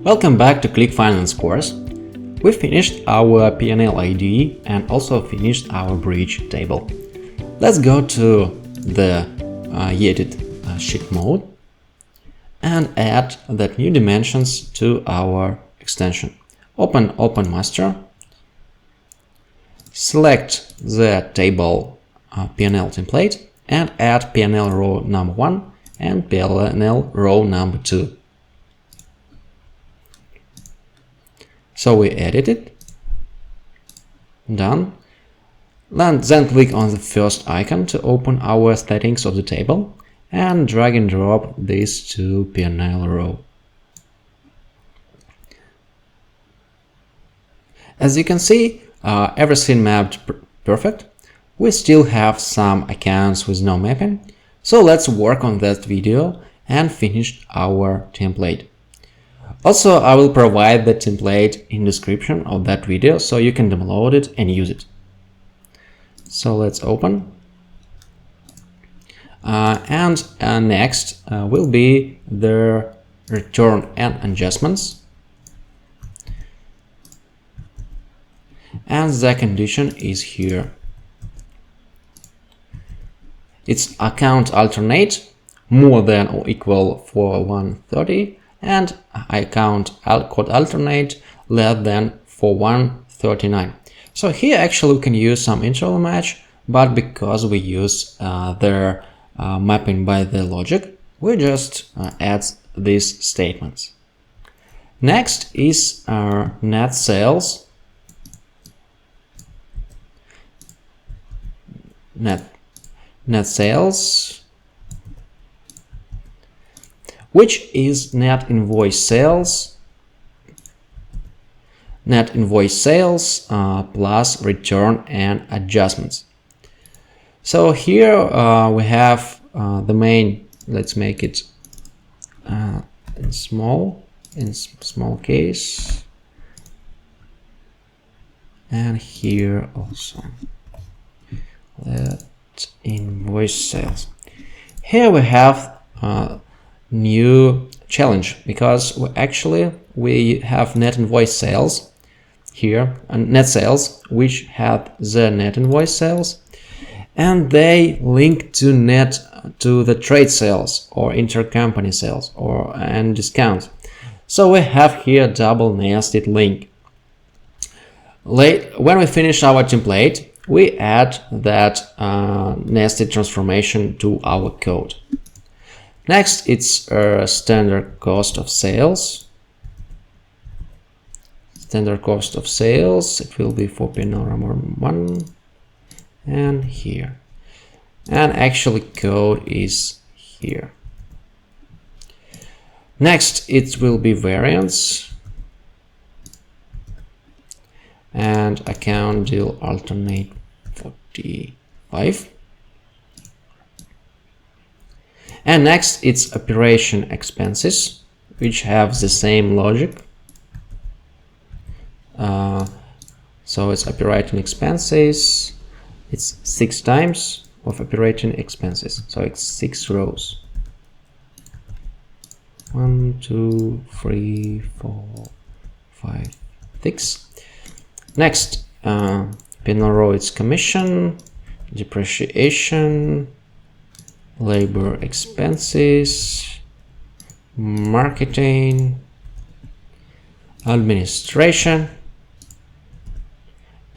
Welcome back to Qlik Finance course. We finished our P&L ID and also finished our bridge table. Let's go to the edit sheet mode and add that new dimensions to our extension. Open Master, select the table P&L template and add P&L row number 1 and P&L row number 2. So we edit it, done. Then click on the first icon to open our settings of the table and drag and drop this to P&L row. As you can see, everything mapped perfect. We still have some accounts with no mapping, so let's work on that video and finish our template. Also, I will provide the template in description of that video so you can download it and use it. So let's open. Next will be the return and adjustments. And the condition is here. It's account alternate more than or equal for 130 and account code alternate less than for 139. So here actually we can use some interval match, but because we use their mapping by the logic, we just add these statements. Next is our net sales. Net sales, which is net invoice sales plus return and adjustments. So here we have the main. Let's make it in small case, and here also let invoice sales. Here we have new challenge because we have net invoice sales here and net sales which have the net invoice sales and they link to the trade sales or intercompany sales and discounts. So we have here double nested link. When we finish our template, we add that nested transformation to our code. Next, it's standard cost of sales. Standard cost of sales, it will be for P&L number 1 and here. And actually code is here. Next, it will be variance and account deal alternate 45. And next, it's operation expenses, which have the same logic. So it's operating expenses. It's 6 times of operating expenses. So it's 6 rows. 1, 2, 3, 4, 5, 6. Next, P&L row, it's commission, depreciation, labor expenses, marketing, administration,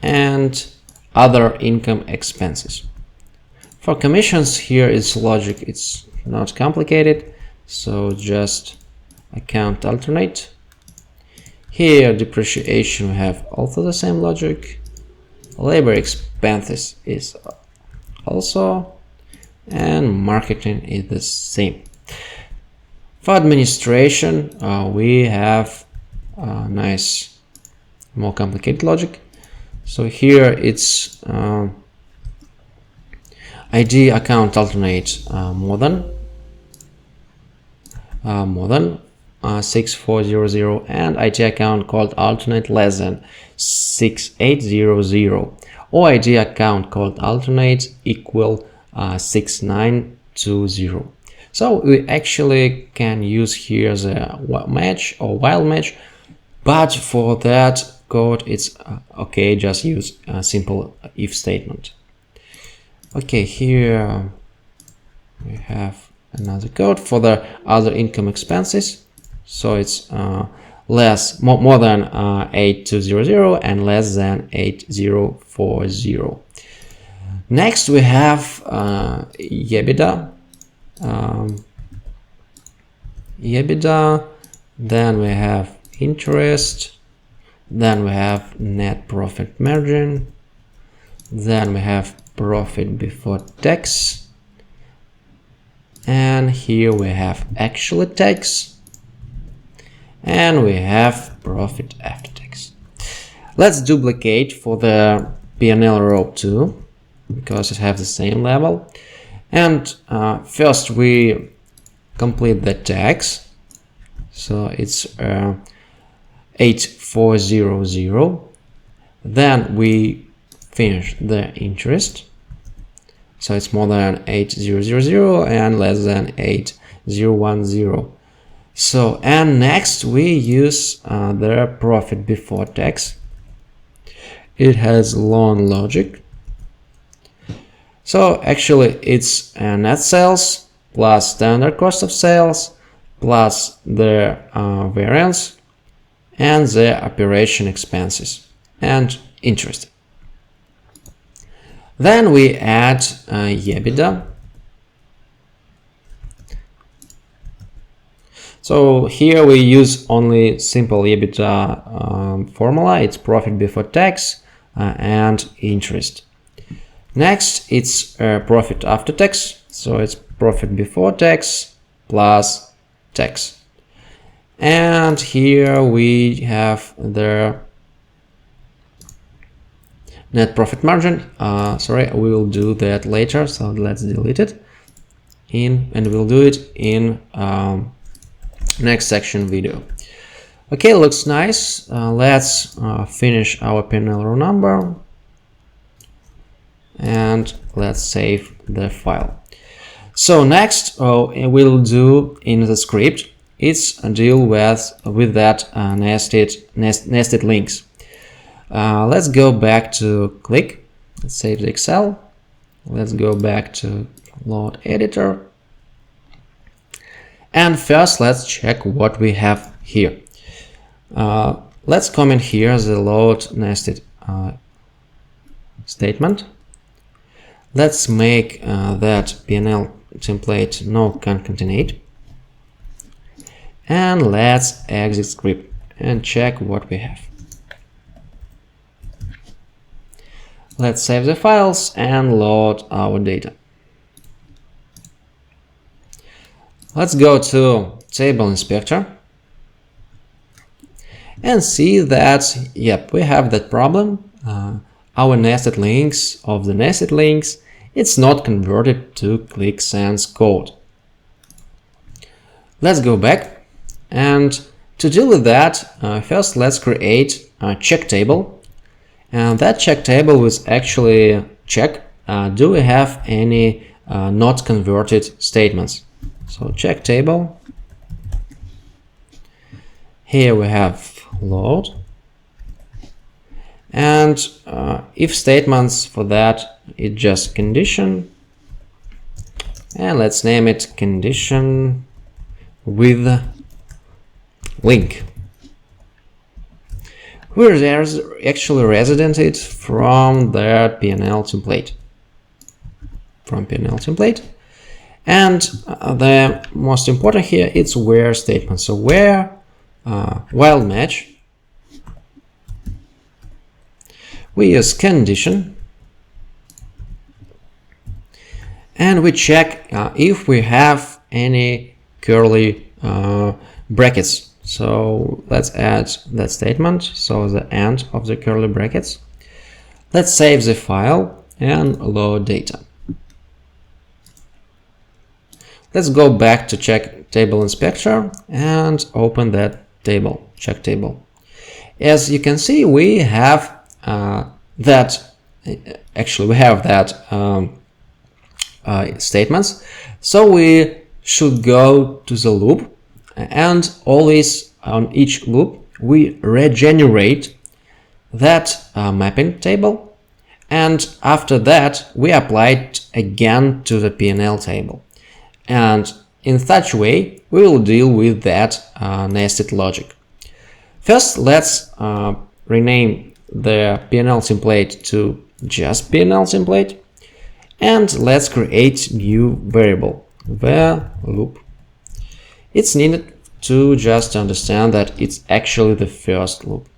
and other income expenses. For commissions, here is logic, it's not complicated, so just account alternate. Here depreciation, we have also the same logic. Labor expenses is also, and marketing is the same. For administration, we have nice, more complicated logic. So here it's ID account alternate more than 6400 and ID account called alternate less than 6800 or ID account called alternate equal 6920. So we actually can use here the match or while match, but for that code it's okay, just use a simple if statement. Okay, here we have another code for the other income expenses. So it's more than 8200 and less than 8040. Next we have EBITDA. EBITDA, then we have interest, then we have net profit margin, then we have profit before tax, and here we have actual tax, and we have profit after tax. Let's duplicate for the P&L row too, because it has the same level. And first we complete the tax, so it's 8400. Then we finish the interest, so it's more than 8000 and less than 8010. So, and next we use the profit before tax. It has long logic. So actually it's net sales plus standard cost of sales plus the variance and the operation expenses and interest. Then we add EBITDA. So here we use only simple EBITDA formula. It's profit before tax and interest. Next, it's profit after tax, so it's profit before tax plus tax. And here we have the net profit margin. Sorry, we will do that later, so let's delete it and we'll do it in next section video. Okay, looks nice. Let's finish our P&L row number. And let's save the file. So next we'll do in the script, it's deal with that nested links. Let's go back to Qlik. Let's save the Excel. Let's go back to load editor. And first let's check what we have here. Let's comment here the load nested statement. Let's make that P&L template no concatenate, and let's exit script and check what we have. Let's save the files and load our data. Let's go to Table Inspector and see that, yep, we have that problem. Our nested links of the nested links, it's not converted to Qlik Sense code. Let's go back, and to deal with that, first let's create a check table, and that check table will actually check do we have any not converted statements. So check table, here we have load. And if statements for that, it's just condition, and let's name it condition with link. We're actually residented from the P&L template. And the most important here, it's where statement. So where while match, we use condition, and we check if we have any curly brackets. So let's add that statement, so the end of the curly brackets. Let's save the file and load data. Let's go back to check table inspector and open that table, check table. As you can see, we have statements. So we should go to the loop, and always on each loop we regenerate that mapping table, and after that we apply it again to the P&L table. And in such way we will deal with that nested logic. First, let's rename the P&L template to just P&L template, and let's create new variable, the loop. It's needed to just understand that it's actually the first loop.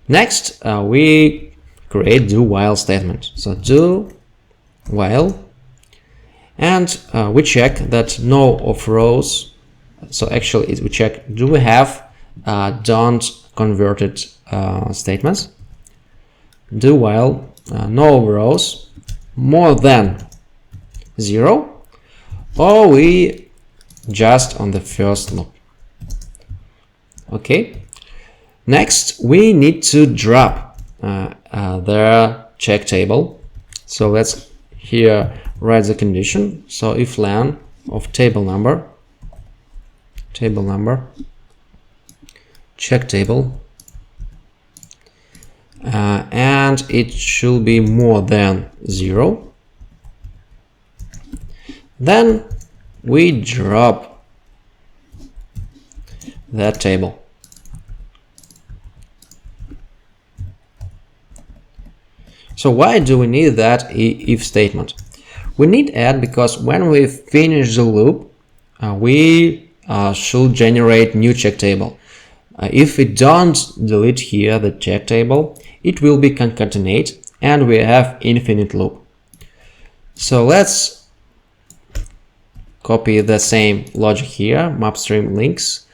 Next, we create do while statement. So do while, and we check that no of rows. So actually we check, do we have don't converted statements. Do while no of rows more than 0, or we just on the first loop. Okay. Next, we need to drop the check table. So let's here write the condition. So if len of table number check table, and it should be more than 0, then we drop that table. So why do we need that if statement? We need add because when we finish the loop, we should generate new check table. If we don't delete here the check table, it will be concatenate and we have infinite loop. So let's copy the same logic here, mapstream links.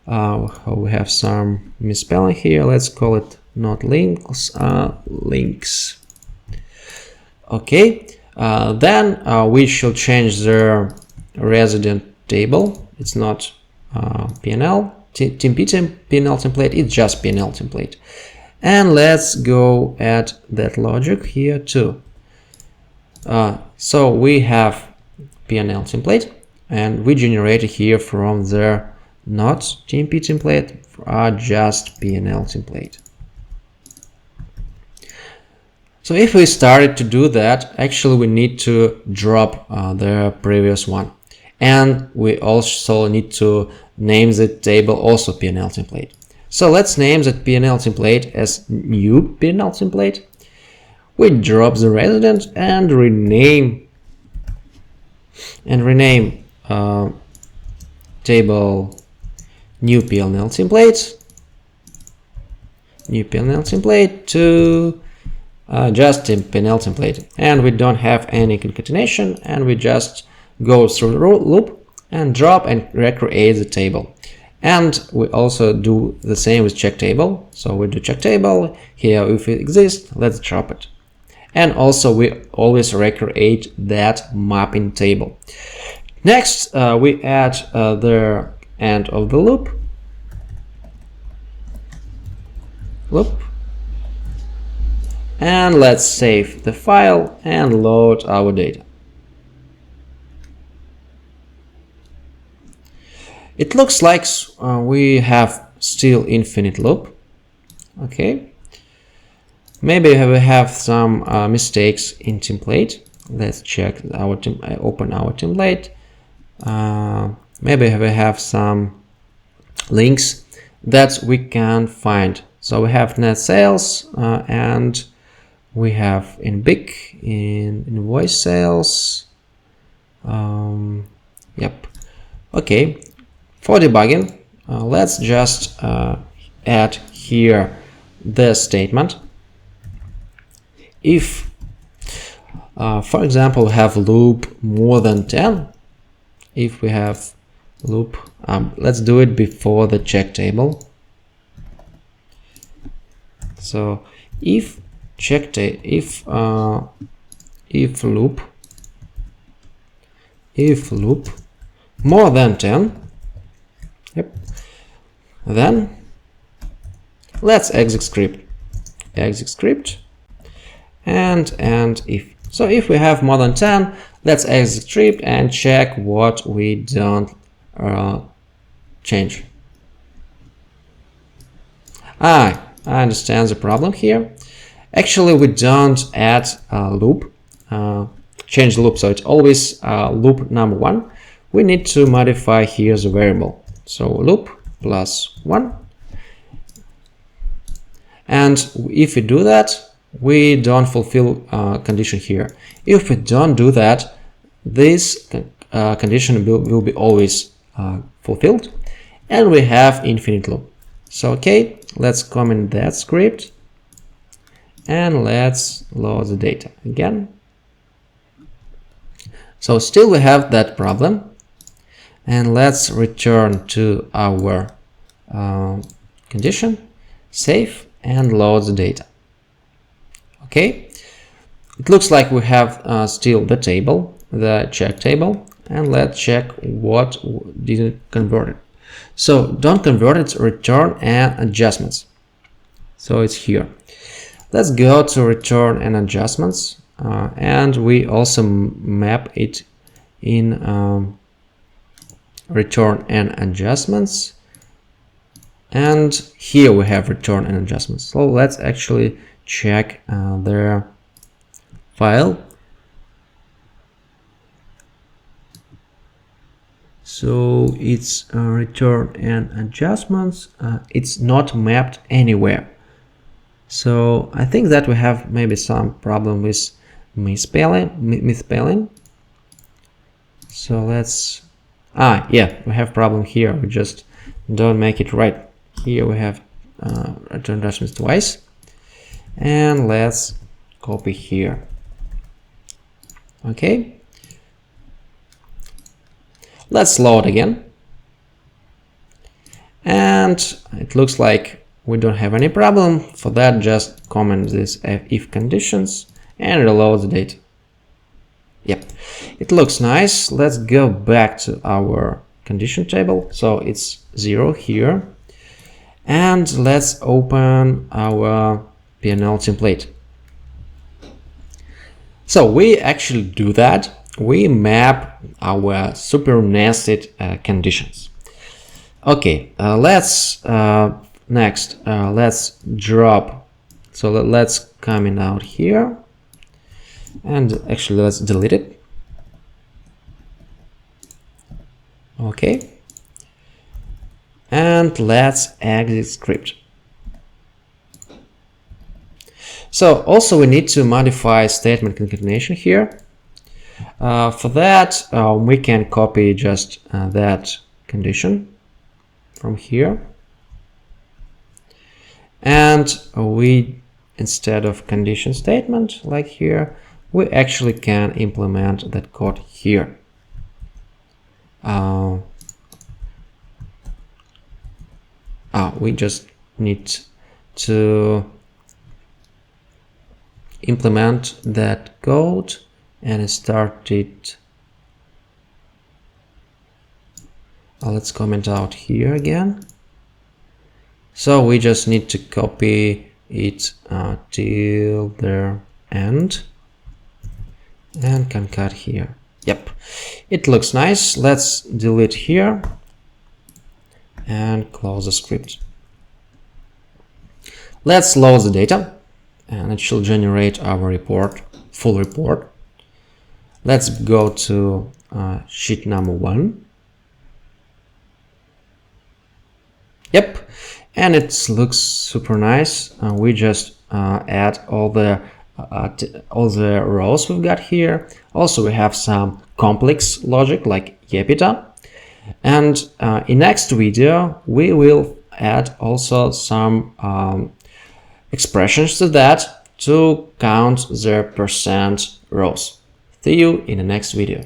We have some misspelling here. Let's call it not links, links. Okay, then we should change the resident table. It's not P&L. P&L template, it's just P&L template. And let's go add that logic here too. So we have P&L template, and we generated here from the not TMP template, just P&L template. So if we started to do that, actually we need to drop the previous one. And we also need to name the table also P&L template. So let's name that P&L template as new P&L template. We drop the resident and rename table new P&L template to just P&L template, and we don't have any concatenation, and we just go through the loop and drop and recreate the table. And we also do the same with check table. So we do check table here. If it exists, let's drop it. And also we always recreate that mapping table. Next, we add the end of the loop. And let's save the file and load our data. It looks like we have still infinite loop. Okay. Maybe we have some mistakes in template. Let's check our open our template. Maybe we have some links that we can find. So we have net sales and we have in invoice sales. Yep. Okay. For debugging, let's just add here the statement. If, for example, we have loop more than 10, if we have loop, let's do it before the check table. So if loop more than 10, yep, then let's exit script and if. So if we have more than 10, Let's exit script and check what we don't change. I understand the problem here. Actually, we don't add a loop, change the loop, so it's always loop number 1. We need to modify here the variable. So loop plus 1. And if we do that, we don't fulfill condition here. If we don't do that, this condition will be always fulfilled, and we have infinite loop. So okay, let's comment that script and let's load the data again. So still we have that problem, and let's return to our condition, save, and load the data. Okay, it looks like we have still the table, the check table, and let's check what didn't convert it. So don't convert it, return and adjustments. So it's here. Let's go to return and adjustments, and we also map it in return and adjustments, and here we have return and adjustments. So let's actually check their file. So it's return and adjustments. It's not mapped anywhere. So I think that we have maybe some problem with misspelling. So let's yeah, we have problem here. We just don't make it right. Here we have return adjustments twice, and let's copy here. Okay, let's load again, and it looks like we don't have any problem. For that, just comment this if conditions and reload the data. Yep, it looks nice. Let's go back to our condition table. So it's 0 here, and let's open our P&L template. So we actually do that. We map our super nested conditions. Okay, let's next let's drop. So let's comment out here, and actually let's delete it. Okay, and let's exit script. So also we need to modify statement concatenation here. For that, we can copy just that condition from here, and we, instead of condition statement like here, we actually can implement that code here. We just need to implement that code and start it. Let's comment out here again. So we just need to copy it till the end and concat here. Yep, it looks nice. Let's delete here and close the script. Let's load the data, and it should generate our report, full report. Let's go to sheet number 1. Yep, and it looks super nice. We just add all the rows we've got here. Also, we have some complex logic like Yepita. And in next video, we will add also some expressions to that to count the percent rows. See you in the next video.